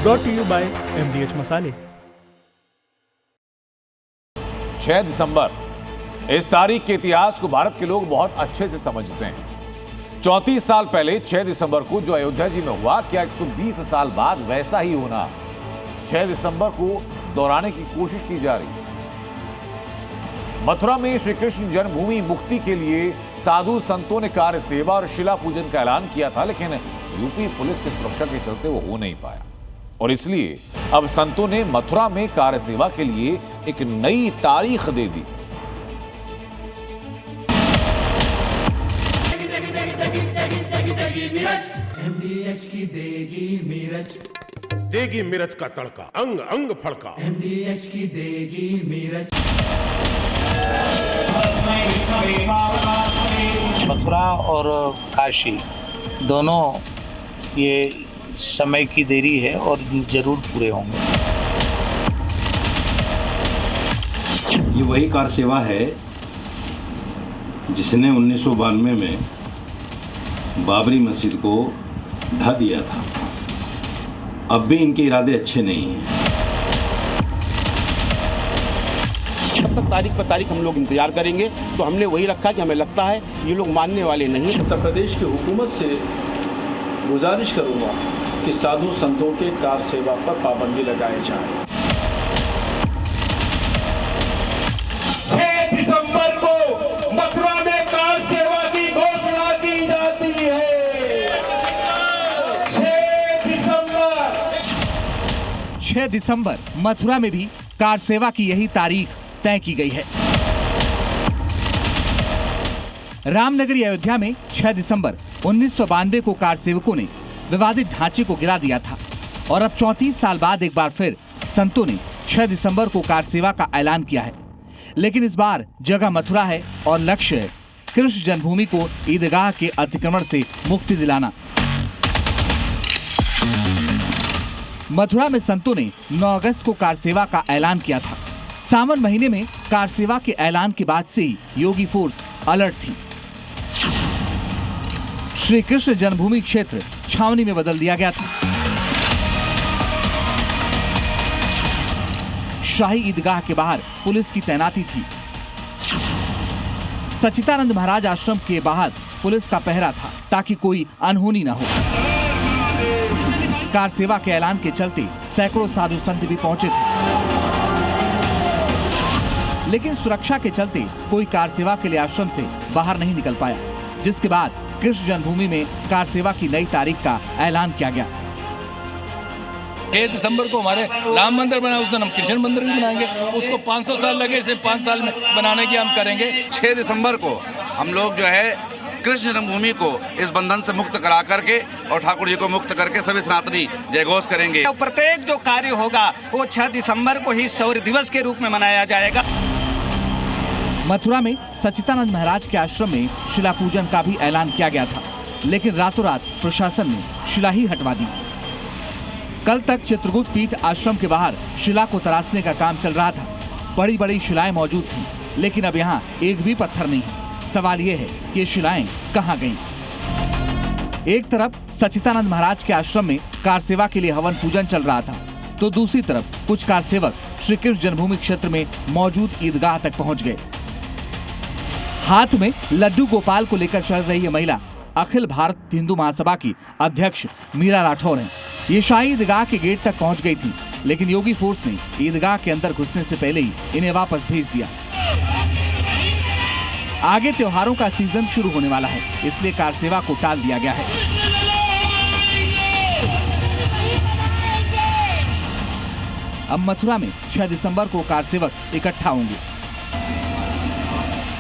Brought to you by MDH मसाले। 6 दिसंबर, इस तारीख के इतिहास को भारत के लोग बहुत अच्छे से समझते हैं। 34 साल पहले 6 दिसंबर को जो अयोध्या जी में हुआ, क्या 120 साल बाद वैसा ही होना 6 दिसंबर को दोहराने की कोशिश की जा रही है। मथुरा में श्री कृष्ण जन्मभूमि मुक्ति के लिए साधु संतों ने कार्य सेवा और शिला पूजन का ऐलान किया था, लेकिन यूपी पुलिस की सुरक्षा के चलते वो हो नहीं पाया और इसलिए अब संतों ने मथुरा में कार्य सेवा के लिए एक नई तारीख दे दी। MDH की देगी मिर्च का तड़का, अंग अंग फड़का। MDH की देगी मिर्च। मथुरा और काशी दोनों ये समय की देरी है और जरूर पूरे होंगे। ये वही कार सेवा है जिसने 1992 में बाबरी मस्जिद को ढा दिया था। अब भी इनके इरादे अच्छे नहीं हैं। तारीख पर तारीख हम लोग इंतजार करेंगे, तो हमने वही रखा कि हमें लगता है ये लोग मानने वाले नहीं। उत्तर प्रदेश की हुकूमत से गुजारिश करूंगा कि साधु संतों के कार सेवा पर पाबंदी लगाई जाए। 6 दिसंबर को मथुरा में कार सेवा की घोषणा की जाती है। 6 दिसंबर मथुरा में भी कार सेवा की यही तारीख तय की गई है। रामनगरी अयोध्या में 6 दिसंबर 1992 को कार सेवकों ने विवादित ढांचे को गिरा दिया था और अब 34 साल बाद एक बार फिर संतों ने 6 दिसंबर को कार सेवा का ऐलान किया है। लेकिन इस बार जगह मथुरा है और लक्ष्य है कृष्ण जन्मभूमि को ईदगाह के अतिक्रमण से मुक्ति दिलाना। मथुरा में संतों ने 9 अगस्त को कार सेवा का ऐलान किया था। सावन महीने में कार सेवा के ऐलान के बाद से ही योगी फोर्स अलर्ट थी। श्री कृष्ण जन्मभूमि क्षेत्र छावनी में बदल दिया गया था। शाही ईदगाह के बाहर पुलिस की तैनाती थी। सच्चिदानंद महाराज आश्रम के बाहर पुलिस का पहरा था ताकि कोई अनहोनी न हो। कार सेवा के ऐलान के चलते सैकड़ों साधु संत भी पहुंचे थे, लेकिन सुरक्षा के चलते कोई कार सेवा के लिए आश्रम से बाहर नहीं निकल पाया, जिसके बाद कृष्ण जन्मभूमि में कार सेवा की नई तारीख का ऐलान किया गया। 6 दिसंबर को हमारे राम मंदिर बना, उस दिन हम कृष्ण मंदिर भी बनाएंगे। उसको 500 साल लगे, सिर्फ 5 साल में बनाने की हम करेंगे। 6 दिसंबर को हम लोग जो है कृष्ण जन्मभूमि को इस बंधन से मुक्त करा करके और ठाकुर जी को मुक्त करके सभी सनातनी जयघोष करेंगे। तो प्रत्येक जो कार्य होगा वो 6 दिसंबर को ही शौर्य दिवस के रूप में मनाया जाएगा। मथुरा में सच्चिदानंद महाराज के आश्रम में शिला पूजन का भी ऐलान किया गया था, लेकिन रातों रात प्रशासन ने शिला ही हटवा दी। कल तक चित्रकूट पीठ आश्रम के बाहर शिला को तराशने का काम चल रहा था। बड़ी बड़ी शिलाएं मौजूद थीं, लेकिन अब यहाँ एक भी पत्थर नहीं। सवाल ये है कि ये शिलाएं कहाँ गईं? एक तरफ सच्चिदानंद महाराज के आश्रम में कार सेवा के लिए हवन पूजन चल रहा था, तो दूसरी तरफ कुछ कार सेवक श्री कृष्ण जन्मभूमि क्षेत्र में मौजूद ईदगाह तक पहुंच गए। हाथ में लड्डू गोपाल को लेकर चल रही ये महिला अखिल भारत हिंदू महासभा की अध्यक्ष मीरा राठौर हैं। ये शाही ईदगाह के गेट तक पहुंच गई थी, लेकिन योगी फोर्स ने ईदगाह के अंदर घुसने से पहले ही इन्हें वापस भेज दिया। आगे त्योहारों का सीजन शुरू होने वाला है, इसलिए कार सेवा को टाल दिया गया है। अब मथुरा में 6 दिसंबर को कार सेवक इकट्ठा होंगे।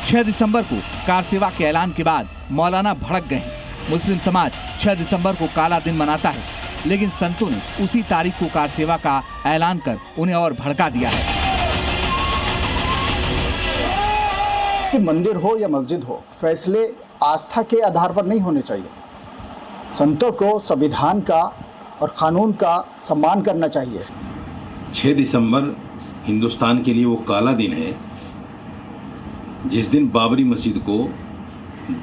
6 दिसंबर को कार सेवा के ऐलान के बाद मौलाना भड़क गए हैं। मुस्लिम समाज 6 दिसंबर को काला दिन मनाता है, लेकिन संतों ने उसी तारीख को कार सेवा का ऐलान कर उन्हें और भड़का दिया है। मंदिर हो या मस्जिद हो, फैसले आस्था के आधार पर नहीं होने चाहिए। संतों को संविधान का और कानून का सम्मान करना चाहिए। 6 दिसंबर हिंदुस्तान के लिए वो काला दिन है जिस दिन बाबरी मस्जिद को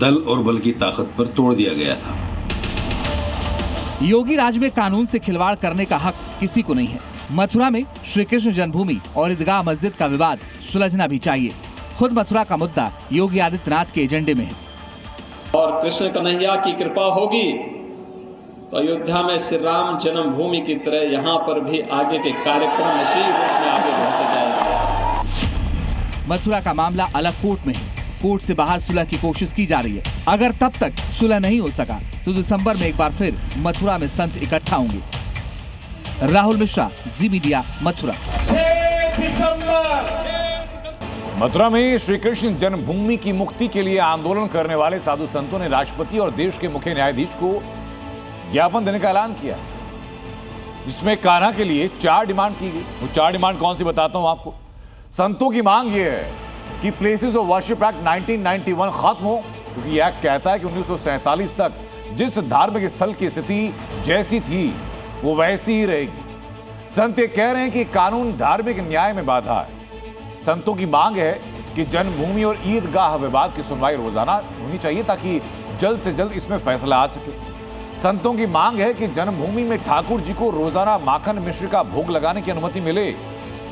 दल और बल की ताकत पर तोड़ दिया गया था। योगी राज में कानून से खिलवाड़ करने का हक किसी को नहीं है। मथुरा में श्री कृष्ण जन्मभूमि और ईदगाह मस्जिद का विवाद सुलझना भी चाहिए। खुद मथुरा का मुद्दा योगी आदित्यनाथ के एजेंडे में है। और कृष्ण कन्हैया की कृपा होगी तो अयोध्या में श्री राम जन्मभूमि की तरह यहाँ पर भी आगे के कार्यक्रम इसी रूप में आगे बढ़ते जाएंगे। मथुरा का मामला अलग कोर्ट में है। कोर्ट से बाहर सुलह की कोशिश की जा रही है। अगर तब तक सुलह नहीं हो सका तो दिसंबर में एक बार फिर मथुरा में संत इकट्ठा होंगे। राहुल मिश्रा, जी मीडिया, मथुरा। मथुरा में श्री कृष्ण जन्मभूमि की मुक्ति के लिए आंदोलन करने वाले साधु संतों ने राष्ट्रपति और देश के मुख्य न्यायाधीश को ज्ञापन देने का ऐलान किया, जिसमें कान्हा के लिए 4 डिमांड की गई। वो 4 डिमांड कौन सी बताता हूं आपको। संतों की मांग यह है कि प्लेसेस ऑफ वर्शिप एक्ट 1991 खत्म हो, क्योंकि यह एक्ट कहता है कि 1947 तक जिस धार्मिक स्थल की स्थिति जैसी थी वो वैसी ही रहेगी। संत ये कह रहे हैं कि कानून धार्मिक न्याय में बाधा है। संतों की मांग है कि जन्मभूमि और ईदगाह विवाद की सुनवाई रोजाना होनी चाहिए ताकि जल्द से जल्द इसमें फैसला आ सके। संतों की मांग है कि जन्मभूमि में ठाकुर जी को रोजाना माखन मिश्र का भोग लगाने की अनुमति मिले।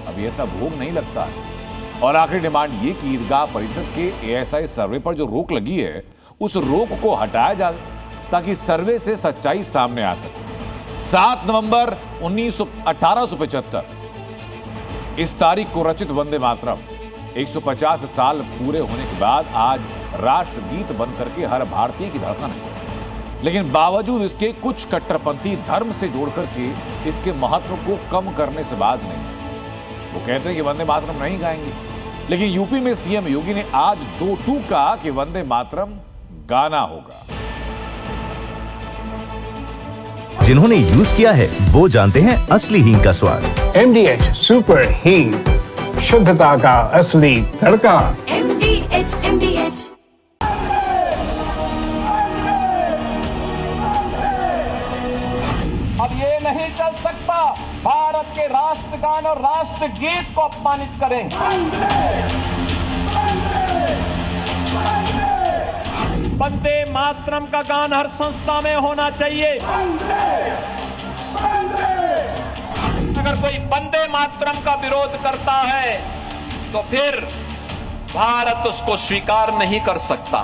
अभी ऐसा भोग नहीं लगता है। और आखिरी डिमांड ये कि ईदगाह परिसर के ASI सर्वे पर जो रोक लगी है उस रोक को हटाया जाए ताकि सर्वे से सच्चाई सामने आ सके। 7 नवंबर 1875 इस तारीख को रचित वंदे मातरम 150 साल पूरे होने के बाद आज राष्ट्रगीत बनकर के हर भारतीय की धड़कन है। लेकिन बावजूद इसके कुछ कट्टरपंथी धर्म से जोड़ करके इसके महत्व को कम करने से बाज नहीं। वो कहते हैं कि वंदे मातरम नहीं गाएंगे, लेकिन यूपी में सीएम योगी ने आज 2-2 कहा कि वंदे मातरम गाना होगा। जिन्होंने यूज किया है वो जानते हैं असली हींग का स्वाद। MDH सुपर हींग, शुद्धता का असली तड़का। MDH अब ये नहीं चल सकता भारत के राष्ट्रगान और राष्ट्रगीत को अपमानित करें। वंदे मातरम का गान हर संस्था में होना चाहिए। अगर कोई वंदे मातरम का विरोध करता है तो फिर भारत उसको स्वीकार नहीं कर सकता।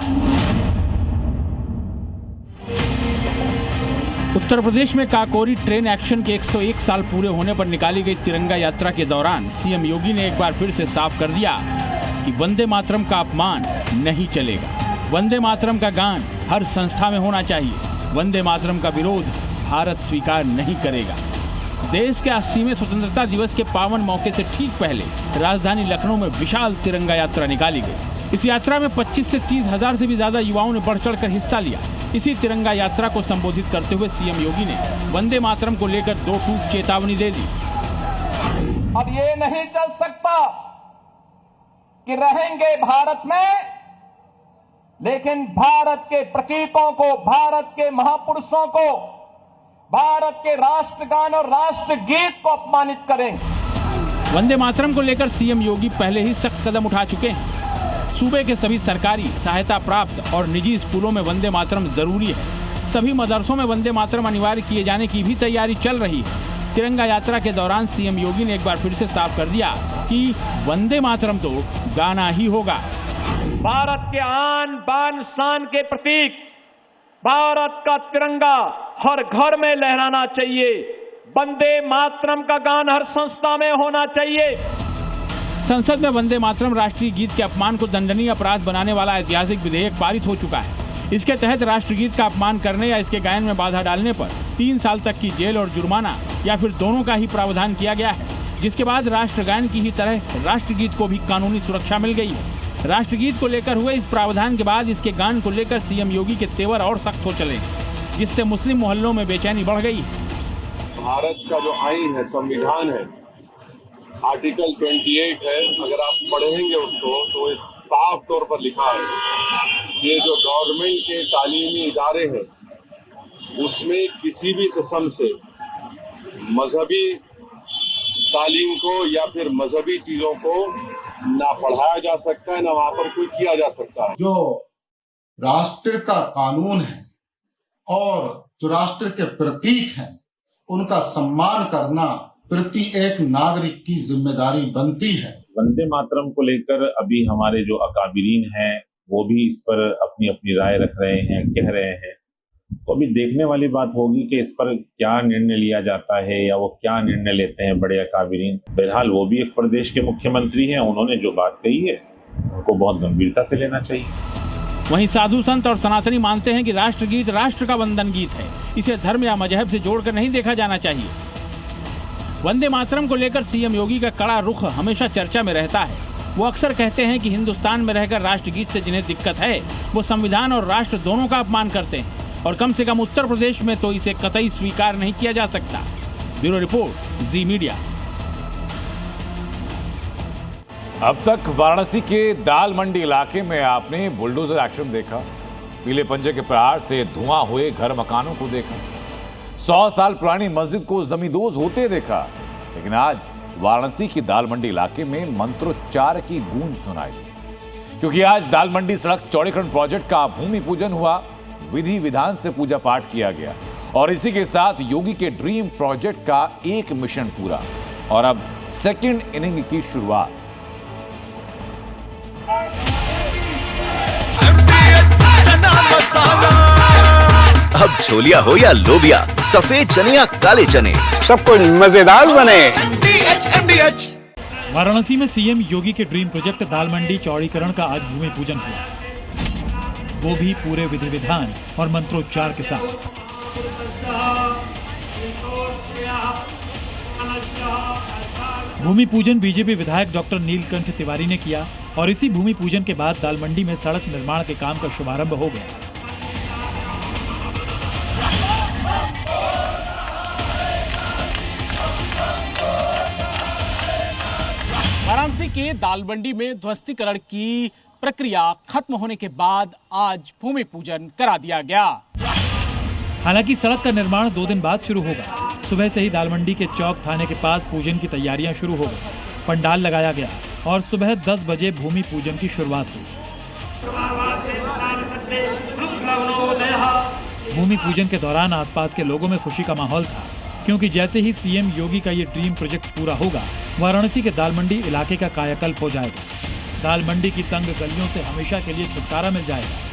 उत्तर प्रदेश में काकोरी ट्रेन एक्शन के 101 साल पूरे होने पर निकाली गई तिरंगा यात्रा के दौरान सीएम योगी ने एक बार फिर से साफ कर दिया कि वंदे मातरम का अपमान नहीं चलेगा। वंदे मातरम का गान हर संस्था में होना चाहिए। वंदे मातरम का विरोध भारत स्वीकार नहीं करेगा। देश के 80वें स्वतंत्रता दिवस के पावन मौके से ठीक पहले राजधानी लखनऊ में विशाल तिरंगा यात्रा निकाली गई। इस यात्रा में 25 से 30 हजार से भी ज्यादा युवाओं ने बढ़ चढ़कर हिस्सा लिया। इसी तिरंगा यात्रा को संबोधित करते हुए सीएम योगी ने वंदे मातरम को लेकर 2 टूक चेतावनी दे दी। अब ये नहीं चल सकता कि रहेंगे भारत में, लेकिन भारत के प्रतीकों को, भारत के महापुरुषों को, भारत के राष्ट्रगान और राष्ट्रगीत को अपमानित करें। वंदे मातरम को लेकर सीएम योगी पहले ही सख्त कदम उठा चुके हैं। सूबे के सभी सरकारी, सहायता प्राप्त और निजी स्कूलों में वंदे मातरम जरूरी है। सभी मदरसों में वंदे मातरम अनिवार्य किए जाने की भी तैयारी चल रही है। तिरंगा यात्रा के दौरान सीएम योगी ने एक बार फिर से साफ कर दिया कि वंदे मातरम तो गाना ही होगा। भारत के आन बान शान के प्रतीक भारत का तिरंगा हर घर में लहराना चाहिए। वंदे मातरम का गान हर संस्था में होना चाहिए। संसद में वंदे मातरम राष्ट्रीय गीत के अपमान को दंडनीय अपराध बनाने वाला ऐतिहासिक विधेयक पारित हो चुका है। इसके तहत राष्ट्रगीत का अपमान करने या इसके गायन में बाधा डालने पर 3 साल तक की जेल और जुर्माना या फिर दोनों का ही प्रावधान किया गया है, जिसके बाद राष्ट्रगान की ही तरह राष्ट्रगीत को भी कानूनी सुरक्षा मिल गई है। राष्ट्रगीत को लेकर हुए इस प्रावधान के बाद इसके गान को लेकर सीएम योगी के तेवर और सख्त हो चले, जिससे मुस्लिम मोहल्लों में बेचैनी बढ़ गई है। भारत का जो आईन है, संविधान है, आर्टिकल 28 है, अगर आप पढ़ेंगे उसको तो साफ तौर पर लिखा है ये जो गवर्नमेंट के तालीमी इदारे हैं उसमें किसी भी किस्म से मजहबी तालीम को या फिर मजहबी चीजों को ना पढ़ाया जा सकता है, ना वहां पर कोई किया जा सकता है। जो राष्ट्र का कानून है और जो राष्ट्र के प्रतीक हैं, उनका सम्मान करना प्रति एक नागरिक की जिम्मेदारी बनती है। वंदे मातरम को लेकर अभी हमारे जो अकाबिरीन हैं वो भी इस पर अपनी अपनी राय रख रहे हैं, कह रहे हैं। तो अभी देखने वाली बात होगी कि इस पर क्या निर्णय लिया जाता है या वो क्या निर्णय लेते हैं बड़े अकाबिरीन। बहरहाल वो भी एक प्रदेश के मुख्यमंत्री हैं, उन्होंने जो बात कही है उनको बहुत गंभीरता से लेना चाहिए। वहीं साधु संत और सनातनी मानते हैं कि राष्ट्रगीत राष्ट्र का वंदन गीत है, इसे धर्म या मजहब से जोड़कर नहीं देखा जाना चाहिए। वंदे मातरम को लेकर सीएम योगी का कड़ा रुख हमेशा चर्चा में रहता है। वो अक्सर कहते हैं कि हिंदुस्तान में रहकर राष्ट्रगीत से जिन्हें दिक्कत है वो संविधान और राष्ट्र दोनों का अपमान करते हैं, और कम से कम उत्तर प्रदेश में तो इसे कतई स्वीकार नहीं किया जा सकता। ब्यूरो रिपोर्ट, जी मीडिया। अब तक वाराणसी के दाल मंडी इलाके में आपने बुलडोजर एक्शन देखा, पीले पंजे के प्रहार से धुआं हुए घर मकानों को देखा, 100 साल पुरानी मस्जिद को जमींदोज होते देखा। लेकिन आज वाराणसी की दाल मंडी इलाके में मंत्रोच्चार की गूंज सुनाई दी, क्योंकि आज दाल मंडी सड़क चौड़ीकरण प्रोजेक्ट का भूमि पूजन हुआ, विधि विधान से पूजा पाठ किया गया और इसी के साथ योगी के ड्रीम प्रोजेक्ट का एक मिशन पूरा और अब सेकंड इनिंग की शुरुआत। अब छोलिया हो या लोबिया, सफेद चने या काले चने, सब कुछ मजेदार बने। वाराणसी में सीएम योगी के ड्रीम प्रोजेक्ट दाल मंडी चौड़ीकरण का आज भूमि पूजन हुआ, वो भी पूरे विधि विधान और मंत्रोच्चार के साथ। भूमि पूजन बीजेपी विधायक डॉक्टर नीलकंठ तिवारी ने किया और इसी भूमि पूजन के बाद दाल मंडी में सड़क निर्माण के काम का शुभारंभ हो गया। वाराणसी के दाल मंडी में ध्वस्तीकरण की प्रक्रिया खत्म होने के बाद आज भूमि पूजन करा दिया गया। हालांकि सड़क का निर्माण 2 दिन बाद शुरू होगा। सुबह से ही दाल मंडी के चौक थाने के पास पूजन की तैयारियां शुरू हो गई, पंडाल लगाया गया और सुबह 10 बजे भूमि पूजन की शुरुआत हुई। भूमि पूजन के दौरान आसपास के लोगों में खुशी का माहौल था, क्योंकि जैसे ही सीएम योगी का ये ड्रीम प्रोजेक्ट पूरा होगा, वाराणसी के दाल मंडी इलाके का कायाकल्प हो जाएगा। दाल मंडी की तंग गलियों से हमेशा के लिए छुटकारा मिल जाएगा।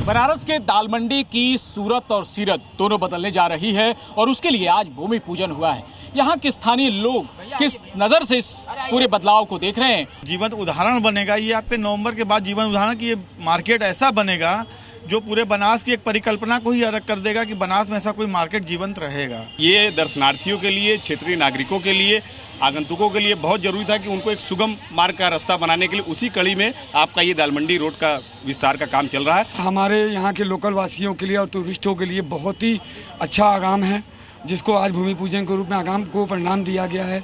बनारस के दाल मंडी की सूरत और सीरत दोनों बदलने जा रही है और उसके लिए आज भूमि पूजन हुआ है। यहाँ के स्थानीय लोग किस नजर से इस पूरे बदलाव को देख रहे हैं? जीवंत उदाहरण बनेगा ये आपके नवंबर के बाद, जीवंत उदाहरण की ये मार्केट ऐसा बनेगा जो पूरे बनास की एक परिकल्पना को ही अलग कर देगा कि बनास में ऐसा कोई मार्केट जीवंत रहेगा। ये दर्शनार्थियों के लिए, क्षेत्रीय नागरिकों के लिए, आगंतुकों के लिए बहुत जरूरी था कि उनको एक सुगम मार्ग का रास्ता बनाने के लिए उसी कड़ी में आपका ये दाल मंडी रोड का विस्तार का काम चल रहा है। हमारे यहाँ के लोकल वासियों के लिए और टूरिस्टों के लिए बहुत ही अच्छा आगाम है, जिसको आज भूमि पूजन के रूप में आगाम को परिणाम दिया गया है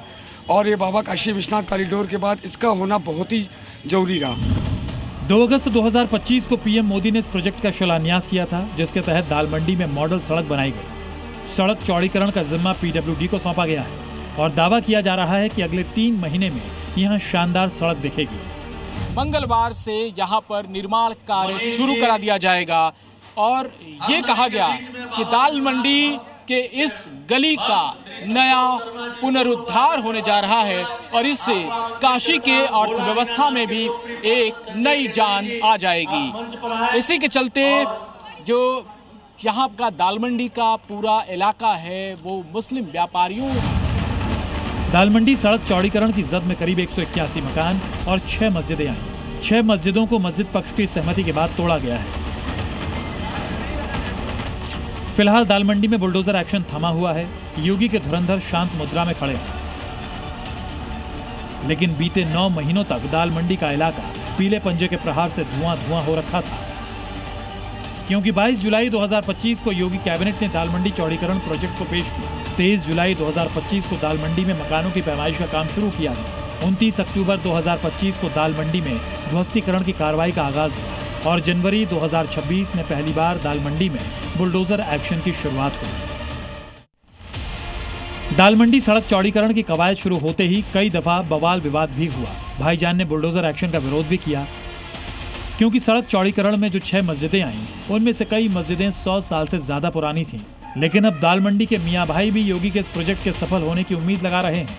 और ये बाबा काशी विश्वनाथ कॉरिडोर के बाद इसका होना बहुत ही जरूरी रहा। 2 अगस्त 2025 को पीएम मोदी ने इस प्रोजेक्ट का शिलान्यास किया था, जिसके तहत दाल मंडी में मॉडल सड़क बनाई गई। सड़क चौड़ीकरण का जिम्मा पीडब्ल्यूडी को सौंपा गया है और दावा किया जा रहा है कि अगले 3 महीने में यहाँ शानदार सड़क दिखेगी। मंगलवार से यहाँ पर निर्माण कार्य शुरू करा दिया जाएगा और ये कहा गया कि दाल मंडी के इस गली का नया पुनरुद्धार होने जा रहा है और इससे काशी के अर्थव्यवस्था में भी एक नई जान आ जाएगी। इसी के चलते जो यहाँ का दाल मंडी का पूरा इलाका है वो मुस्लिम व्यापारियों। दाल मंडी सड़क चौड़ीकरण की जद में करीब 181 मकान और 6 मस्जिदें आई। 6 मस्जिदों को मस्जिद पक्ष की सहमति के बाद तोड़ा गया है। फिलहाल दाल मंडी में बुलडोजर एक्शन थमा हुआ है। योगी के धुरंधर शांत मुद्रा में खड़े हैं, लेकिन बीते 9 महीनों तक दाल मंडी का इलाका पीले पंजे के प्रहार से धुआं धुआं हो रखा था, क्योंकि 22 जुलाई 2025 को योगी कैबिनेट ने दाल मंडी चौड़ीकरण प्रोजेक्ट को पेश किया। 23 जुलाई 2025 को दाल मंडी में मकानों की पैमाइश का काम शुरू किया गया। 29 अक्टूबर 2025 को दाल मंडी में ध्वस्तीकरण की कार्रवाई का आगाज हुआ और जनवरी 2026 में पहली बार दाल मंडी में बुलडोजर एक्शन की शुरुआत हुई। दाल मंडी सड़क चौड़ीकरण की कवायद शुरू होते ही कई दफा बवाल विवाद भी हुआ। भाईजान ने बुलडोजर एक्शन का विरोध भी किया। क्योंकि सड़क चौड़ीकरण में जो 6 मस्जिदें आईं, उनमें से कई मस्जिदें 100 साल से ज्यादा पुरानी थीं। लेकिन अब दाल मंडी के मियां भाई भी योगी के इस प्रोजेक्ट के सफल होने की उम्मीद लगा रहे हैं।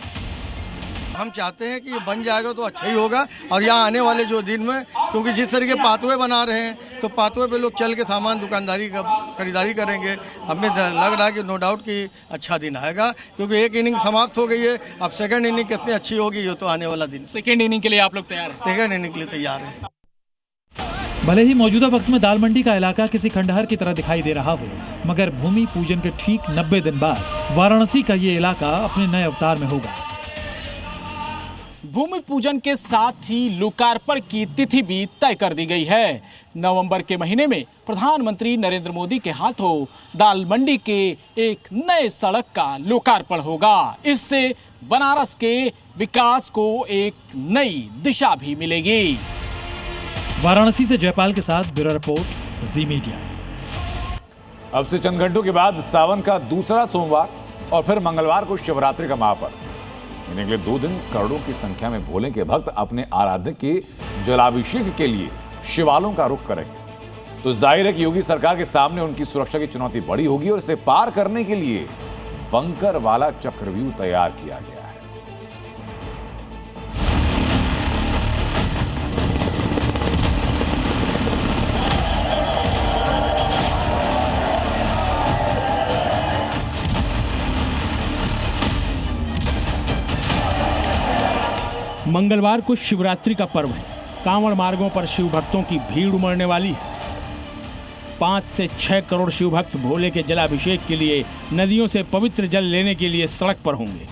हम चाहते हैं कि ये बन जाएगा तो अच्छा ही होगा, और यहाँ आने वाले जो दिन में, क्योंकि जिस तरीके पाथवे बना रहे हैं तो पाथवे पे लोग चल के सामान दुकानदारी का खरीदारी करेंगे। हमें लग रहा है कि नो डाउट कि अच्छा दिन आएगा, क्योंकि एक इनिंग समाप्त हो गई है। अब सेकंड इनिंग कितनी अच्छी होगी ये तो आने वाला दिन। सेकंड इनिंग के लिए आप लोग तैयार हैं? सेकंड इनिंग के लिए तैयार है। भले ही मौजूदा वक्त में दाल मंडी का इलाका किसी खंडहर की तरह दिखाई दे रहा हो, मगर भूमि पूजन के ठीक 90 दिन बाद वाराणसी का ये इलाका अपने नए अवतार में होगा। भूमि पूजन के साथ ही लोकार्पण की तिथि भी तय कर दी गई है। नवंबर के महीने में प्रधानमंत्री नरेंद्र मोदी के हाथों दाल मंडी के एक नए सड़क का लोकार्पण होगा। इससे बनारस के विकास को एक नई दिशा भी मिलेगी। वाराणसी से जयपाल के साथ ब्यूरो रिपोर्ट, जी मीडिया। अब से चंद घंटों के बाद सावन का दूसरा सोमवार और फिर मंगलवार को शिवरात्रि का महापर्व। इन्हें अगले 2 दिन करोड़ों की संख्या में भोले के भक्त अपने आराध्य के जलाभिषेक के लिए शिवालयों का रुख करेंगे। तो जाहिर है कि योगी सरकार के सामने उनकी सुरक्षा की चुनौती बड़ी होगी, और इसे पार करने के लिए बंकर वाला चक्रव्यूह तैयार किया गया है। मंगलवार को शिवरात्रि का पर्व है। कांवड़ मार्गों पर शिव भक्तों की भीड़ उमड़ने वाली है। 5 से 6 करोड़ शिव भक्त भोले के जलाभिषेक के लिए नदियों से पवित्र जल लेने के लिए सड़क पर होंगे।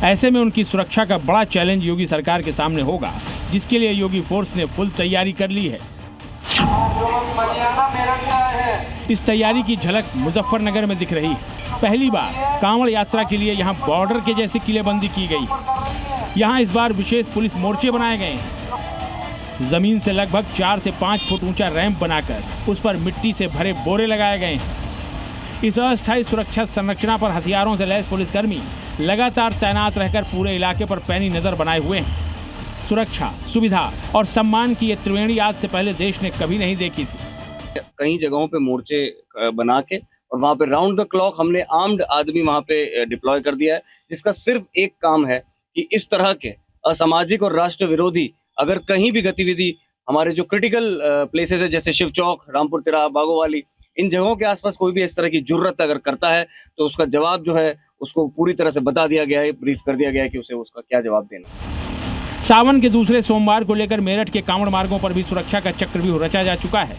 ऐसे में उनकी सुरक्षा का बड़ा चैलेंज योगी सरकार के सामने होगा, जिसके लिए योगी फोर्स ने फुल तैयारी कर ली है। इस तैयारी की झलक मुजफ्फरनगर में दिख रही है। पहली बार कांवड़ यात्रा के लिए यहाँ बॉर्डर के जैसी किलेबंदी की गई। यहाँ इस बार विशेष पुलिस मोर्चे बनाए गए हैं। जमीन से लगभग 4 से 5 फुट ऊंचा रैंप बनाकर उस पर मिट्टी से भरे बोरे लगाए गए हैं। इस अस्थायी सुरक्षा संरचना पर हथियारों से लैस पुलिसकर्मी लगातार तैनात रहकर पूरे इलाके पर पैनी नजर बनाए हुए हैं। सुरक्षा, सुविधा और सम्मान की ये त्रिवेणी आज से पहले देश ने कभी नहीं देखी थी। कई जगहों पे मोर्चे बना के और वहाँ पे राउंड द क्लॉक हमने आर्म्ड आदमी वहाँ पे डिप्लॉय कर दिया है, जिसका सिर्फ एक काम है कि इस तरह के असामाजिक और राष्ट्र विरोधी अगर कहीं भी गतिविधि हमारे जो क्रिटिकल प्लेसेस है जैसे शिव चौक, रामपुर तिराहा, बागोवाली, इन जगहों के आसपास कोई भी इस तरह की जुर्रत अगर करता है तो उसका जवाब जो है उसको पूरी तरह से बता दिया गया है, ब्रीफ कर दिया गया है कि उसे उसका क्या जवाब देना। सावन के दूसरे सोमवार को लेकर मेरठ के कांवड़ मार्गों पर भी सुरक्षा का चक्रव्यूह रचा जा चुका है।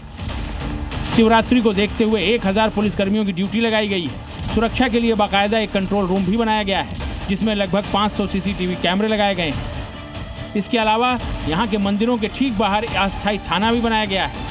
शिवरात्रि को देखते हुए 1000 पुलिसकर्मियों की ड्यूटी लगाई गई है। सुरक्षा के लिए बाकायदा एक कंट्रोल रूम भी बनाया गया है, जिसमें लगभग 500 सीसीटीवी कैमरे लगाए गए हैं। इसके अलावा यहाँ के मंदिरों के ठीक बाहर अस्थायी थाना भी बनाया गया है।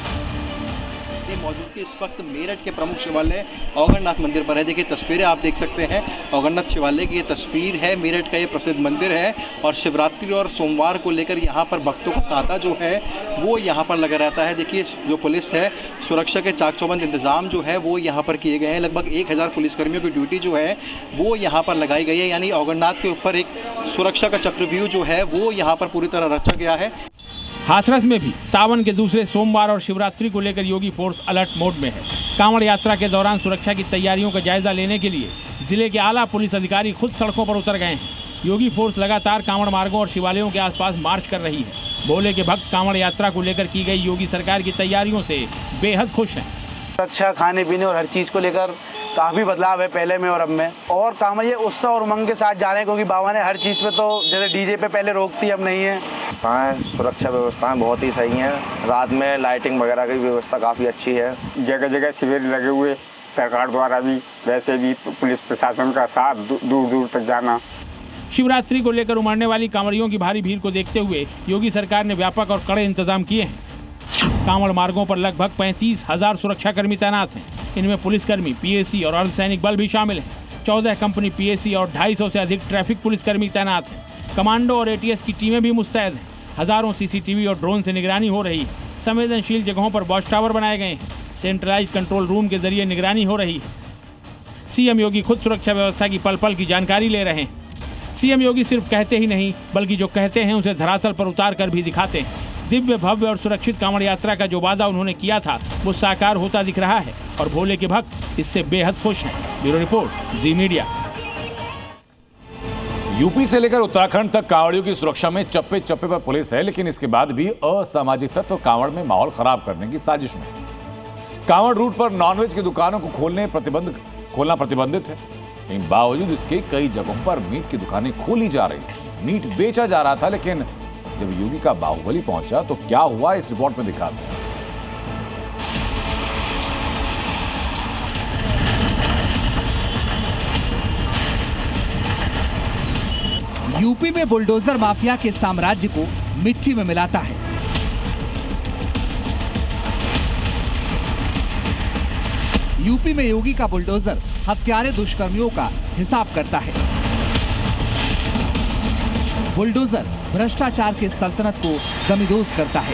मौजूद इस वक्त मेरठ के प्रमुख शिवालय औगरनाथ मंदिर पर है। देखिए तस्वीरें आप देख सकते हैं औगरनाथ शिवालय की ये तस्वीर है। मेरठ का ये प्रसिद्ध मंदिर है और शिवरात्रि और सोमवार को लेकर यहाँ पर भक्तों का तांता जो है वो यहाँ पर लगा रहता है। देखिए जो पुलिस है, सुरक्षा के चाक चौबंद इंतजाम जो है वो यहाँ पर किए गए हैं। लगभग 1000 पुलिसकर्मियों की ड्यूटी जो है वो यहाँ पर लगाई गई है। यानी औगरनाथ के ऊपर एक सुरक्षा का चक्रव्यूह जो है वो यहाँ पर पूरी तरह रचा गया है। हाथरस में भी सावन के दूसरे सोमवार और शिवरात्रि को लेकर योगी फोर्स अलर्ट मोड में है। कांवड़ यात्रा के दौरान सुरक्षा की तैयारियों का जायजा लेने के लिए जिले के आला पुलिस अधिकारी खुद सड़कों पर उतर गए हैं। योगी फोर्स लगातार कांवड़ मार्गों और शिवालयों के आसपास मार्च कर रही है। भोले के भक्त कांवड़ यात्रा को लेकर की गई योगी सरकार की तैयारियों से बेहद खुश हैं। सुरक्षा, खाने पीने और हर चीज़ को लेकर काफ़ी बदलाव है पहले में और अब में। और कांवड़िए उत्साह और उमंग के साथ जा रहे हैं, क्योंकि बाबा ने हर चीज़ पे तो जैसे डीजे पे पहले रोकती अब नहीं है। सुरक्षा व्यवस्थाएं बहुत ही सही हैं। रात में लाइटिंग वगैरह की व्यवस्था काफ़ी अच्छी है। जगह जगह शिविर लगे हुए, सरकार द्वारा भी वैसे भी पुलिस प्रशासन का साथ दूर दूर तक जाना। शिवरात्रि को लेकर उमड़ने वाली कांवड़ियों की भारी भीड़ को देखते हुए योगी सरकार ने व्यापक और कड़े इंतजाम किए हैं। कांवड़ मार्गों पर लगभग 35,000 सुरक्षाकर्मी तैनात हैं। इनमें पुलिसकर्मी, पीएसी और अर्धसैनिक बल भी शामिल हैं। 14 कंपनी पीएसी और 250 से अधिक ट्रैफिक पुलिसकर्मी तैनात हैं। कमांडो और एटीएस की टीमें भी मुस्तैद हैं। हजारों सीसीटीवी और ड्रोन से निगरानी हो रही है। संवेदनशील जगहों पर वॉच टावर बनाए गए हैं। सेंट्रलाइज्ड कंट्रोल रूम के जरिए निगरानी हो रही है। सीएम योगी खुद सुरक्षा व्यवस्था की पल पल की जानकारी ले रहे हैं। सीएम योगी सिर्फ कहते ही नहीं, बल्कि जो कहते हैं उसे धरातल पर उतार कर भी दिखाते हैं। दिव्य भव्य और सुरक्षित कांवड़ यात्रा का जो वादा उन्होंने किया था वो साकार होता दिख रहा है और भोले के भक्त इससे बेहद खुश हैं। ब्यूरो रिपोर्ट, जी मीडिया। यूपी से लेकर उत्तराखंड तक कांवड़ियों की सुरक्षा में चप्पे चप्पे पर पुलिस है, लेकिन इसके बाद भी असामाजिक तत्व कांवड़ में माहौल खराब करने की साजिश में। कांवड़ रूट पर नॉनवेज की दुकानों को खोलना प्रतिबंधित है, लेकिन बावजूद इसके कई जगहों पर मीट की दुकानें खोली जा रही हैं। मीट बेचा जा रहा था, लेकिन जब योगी का बाहुबली पहुंचा तो क्या हुआ, इस रिपोर्ट में दिखाते हैं। यूपी में बुलडोजर माफिया के साम्राज्य को मिट्टी में मिलाता है। यूपी में योगी का बुलडोजर हत्यारे दुष्कर्मियों का हिसाब करता है। बुलडोजर भ्रष्टाचार के सल्तनत को जमींदोज करता है।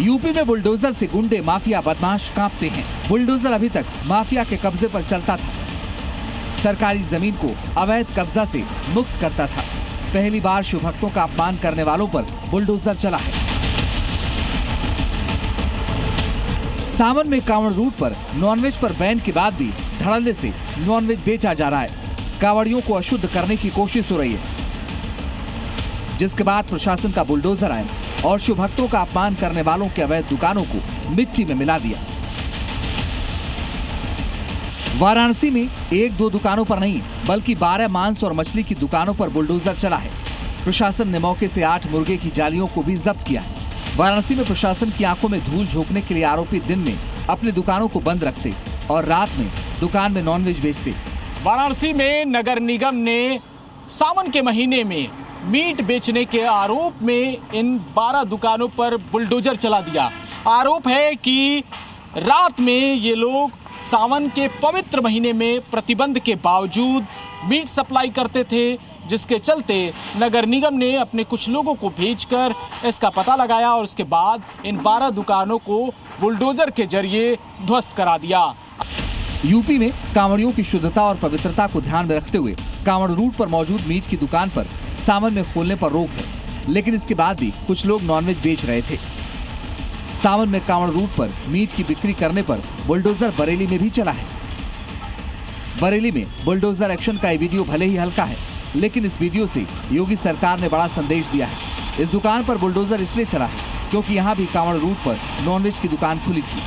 यूपी में बुलडोजर से गुंडे माफिया बदमाश कांपते हैं। बुलडोजर अभी तक माफिया के कब्जे पर चलता था, सरकारी जमीन को अवैध कब्जा से मुक्त करता था। पहली बार शिव भक्तों का अपमान करने वालों पर बुलडोजर चला है। सावन में कांवड़ रूट पर नॉनवेज पर बैन के बाद भी धड़ल्ले से नॉनवेज बेचा जा रहा है। कांवड़ियों को अशुद्ध करने की कोशिश हो रही है, जिसके बाद प्रशासन का बुलडोजर आया और शिव भक्तों का अपमान करने वालों के अवैध दुकानों को मिट्टी में मिला दिया। वाराणसी में 1-2 दुकानों पर नहीं बल्कि 12 मांस और मछली की दुकानों पर बुलडोजर चला है। प्रशासन ने मौके से 8 मुर्गे की जालियों को भी जब्त किया है। वाराणसी में प्रशासन की आंखों में धूल झोंकने के लिए आरोपी दिन में अपनी दुकानों को बंद रखते और रात में दुकान में नॉनवेज बेचते। वाराणसी में नगर निगम ने सावन के महीने में मीट बेचने के आरोप में इन 12 दुकानों पर बुलडोजर चला दिया। आरोप है कि रात में ये लोग सावन के पवित्र महीने में प्रतिबंध के बावजूद मीट सप्लाई करते थे, जिसके चलते नगर निगम ने अपने कुछ लोगों को भेजकर इसका पता लगाया और उसके बाद इन 12 दुकानों को बुलडोजर के जरिए ध्वस्त करा दिया। यूपी में कांवड़ियों की शुद्धता और पवित्रता को ध्यान में रखते हुए कांवड़ रूट पर मौजूद मीट की दुकान पर सावन में खोलने पर रोक है, लेकिन इसके बाद भी कुछ लोग नॉनवेज बेच रहे थे। सावन में कांवड़ रूट पर मीट की बिक्री करने पर बुलडोजर बरेली में भी चला है। बरेली में बुलडोजर एक्शन का ये वीडियो भले ही हल्का है, लेकिन इस वीडियो से योगी सरकार ने बड़ा संदेश दिया है। इस दुकान पर बुलडोजर इसलिए चला है क्योंकि यहाँ भी कांवड़ रूट पर नॉनवेज की दुकान खुली थी।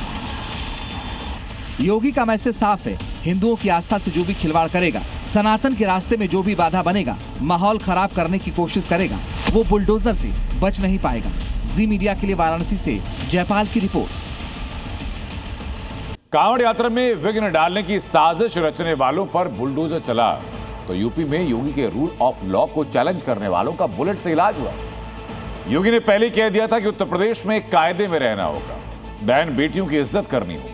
योगी का मैसेज साफ है, हिंदुओं की आस्था से जो भी खिलवाड़ करेगा, सनातन के रास्ते में जो भी बाधा बनेगा, माहौल खराब करने की कोशिश करेगा, वो बुलडोजर से बच नहीं पाएगा। जी मीडिया के लिए वाराणसी से जयपाल की रिपोर्ट। कांवड़ यात्रा में विघ्न डालने की साजिश रचने वालों पर बुलडोजर चला तो यूपी में योगी के रूल ऑफ लॉ को चैलेंज करने वालों का बुलेट से इलाज हुआ। योगी ने पहले कह दिया था कि उत्तर प्रदेश में कायदे में रहना होगा, बहन बेटियों की इज्जत करनी होगी।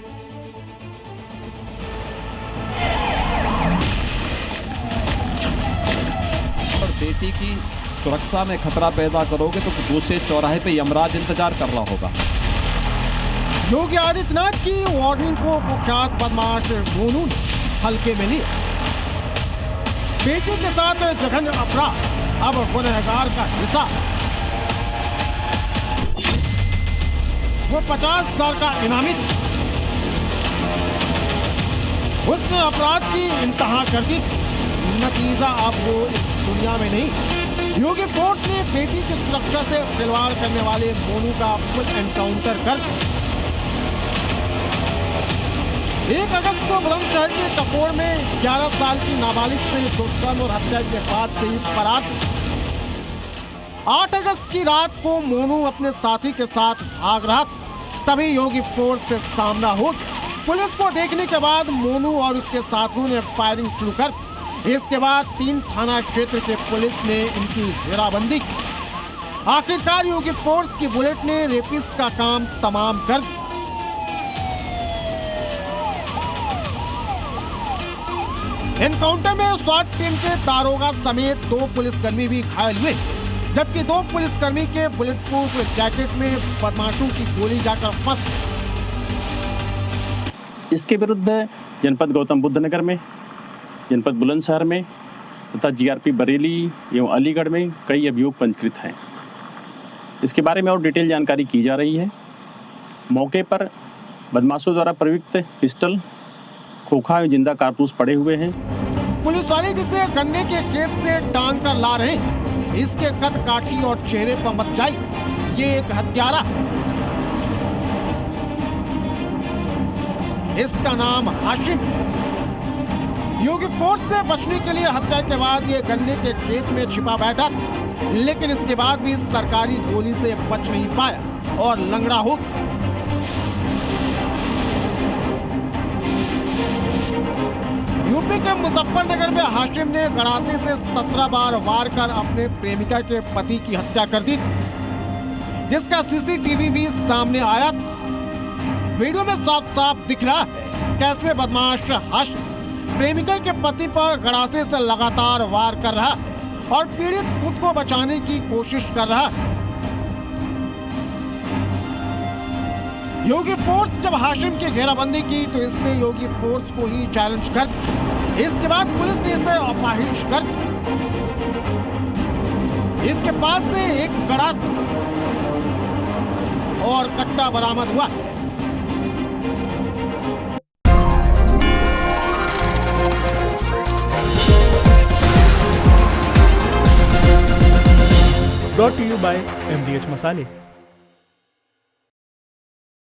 बेटी की सुरक्षा में खतरा पैदा करोगे तो दूसरे चौराहे पे यमराज इंतजार कर रहा होगा। योगी आदित्यनाथ की वार्निंग को कुख्यात बदमाश मोनू हल्के में लिया। बेटी के साथ जघन्य अपराध, अब गुनहगार का हिस्सा। वो 50,000 का इनामी था, उसने अपराध की इंतहा कर दी। नतीजा अब वो इस दुनिया में नहीं। योगी फोर्स ने बेटी की सुरक्षा से खिलवाड़ करने वाले मोनू का फुल एनकाउंटर कर 1 अगस्त को बुलंदशहर के कपोड़ में 11 साल की नाबालिग से दुष्कर्म और हत्या के बाद से ही फरार। 8 अगस्त की रात को मोनू अपने साथी के साथ भाग रहा, तभी योगी फोर्स से सामना हो। पुलिस को देखने के बाद मोनू और उसके साथियों ने फायरिंग शुरू कर, इसके बाद 3 थाना क्षेत्र के पुलिस ने इनकी घेराबंदी की। आखिरकार योगी फोर्स की बुलेट ने रेपिस्ट का काम तमाम कर दिया। एनकाउंटर में स्वाट टीम के दारोगा समेत 2 पुलिसकर्मी भी घायल हुए, जबकि 2 पुलिसकर्मी के बुलेट प्रूफ जैकेट में बदमाशों की गोली जाकर फंस। इसके विरुद्ध जनपद गौतम बुद्ध नगर में, जनपद बुलंदशहर में तथा जीआरपी बरेली एवं अलीगढ़ में कई अभियोग पंजीकृत हैं। इसके बारे में और डिटेल जानकारी की जा रही है। मौके पर बदमाशों द्वारा प्रयुक्त पिस्टल, खोखा एवं जिंदा कारतूस पड़े हुए हैं। पुलिस वाले जिसे गन्ने के खेत से टांग कर ला रहे हैं, इसके कद काठी और चेहरे पर मत जाई, ये एक हत्यारा। इसका नाम हाशिम। योगी फोर्स से बचने के लिए हत्या के बाद ये गन्ने के खेत में छिपा बैठा, लेकिन इसके बाद भी सरकारी गोली से बच नहीं पाया और लंगड़ा हो। यूपी के मुजफ्फरनगर में हाशिम ने गड़ासे से 17 बार वार कर अपने प्रेमिका के पति की हत्या कर दी, जिसका सीसीटीवी भी सामने आया। वीडियो में साफ साफ दिख रहा है कैसे बदमाश हाशिम प्रेमिका के पति पर गड़ासे से लगातार वार कर रहा और पीड़ित खुद को बचाने की कोशिश कर रहा। योगी फोर्स जब हाशिम की घेराबंदी की तो इसने योगी फोर्स को ही चैलेंज कर, इसके बाद पुलिस ने इसे अपाहिज कर इसके पास से एक गड़ासा और कट्टा बरामद हुआ। Brought to you by MDH Masale।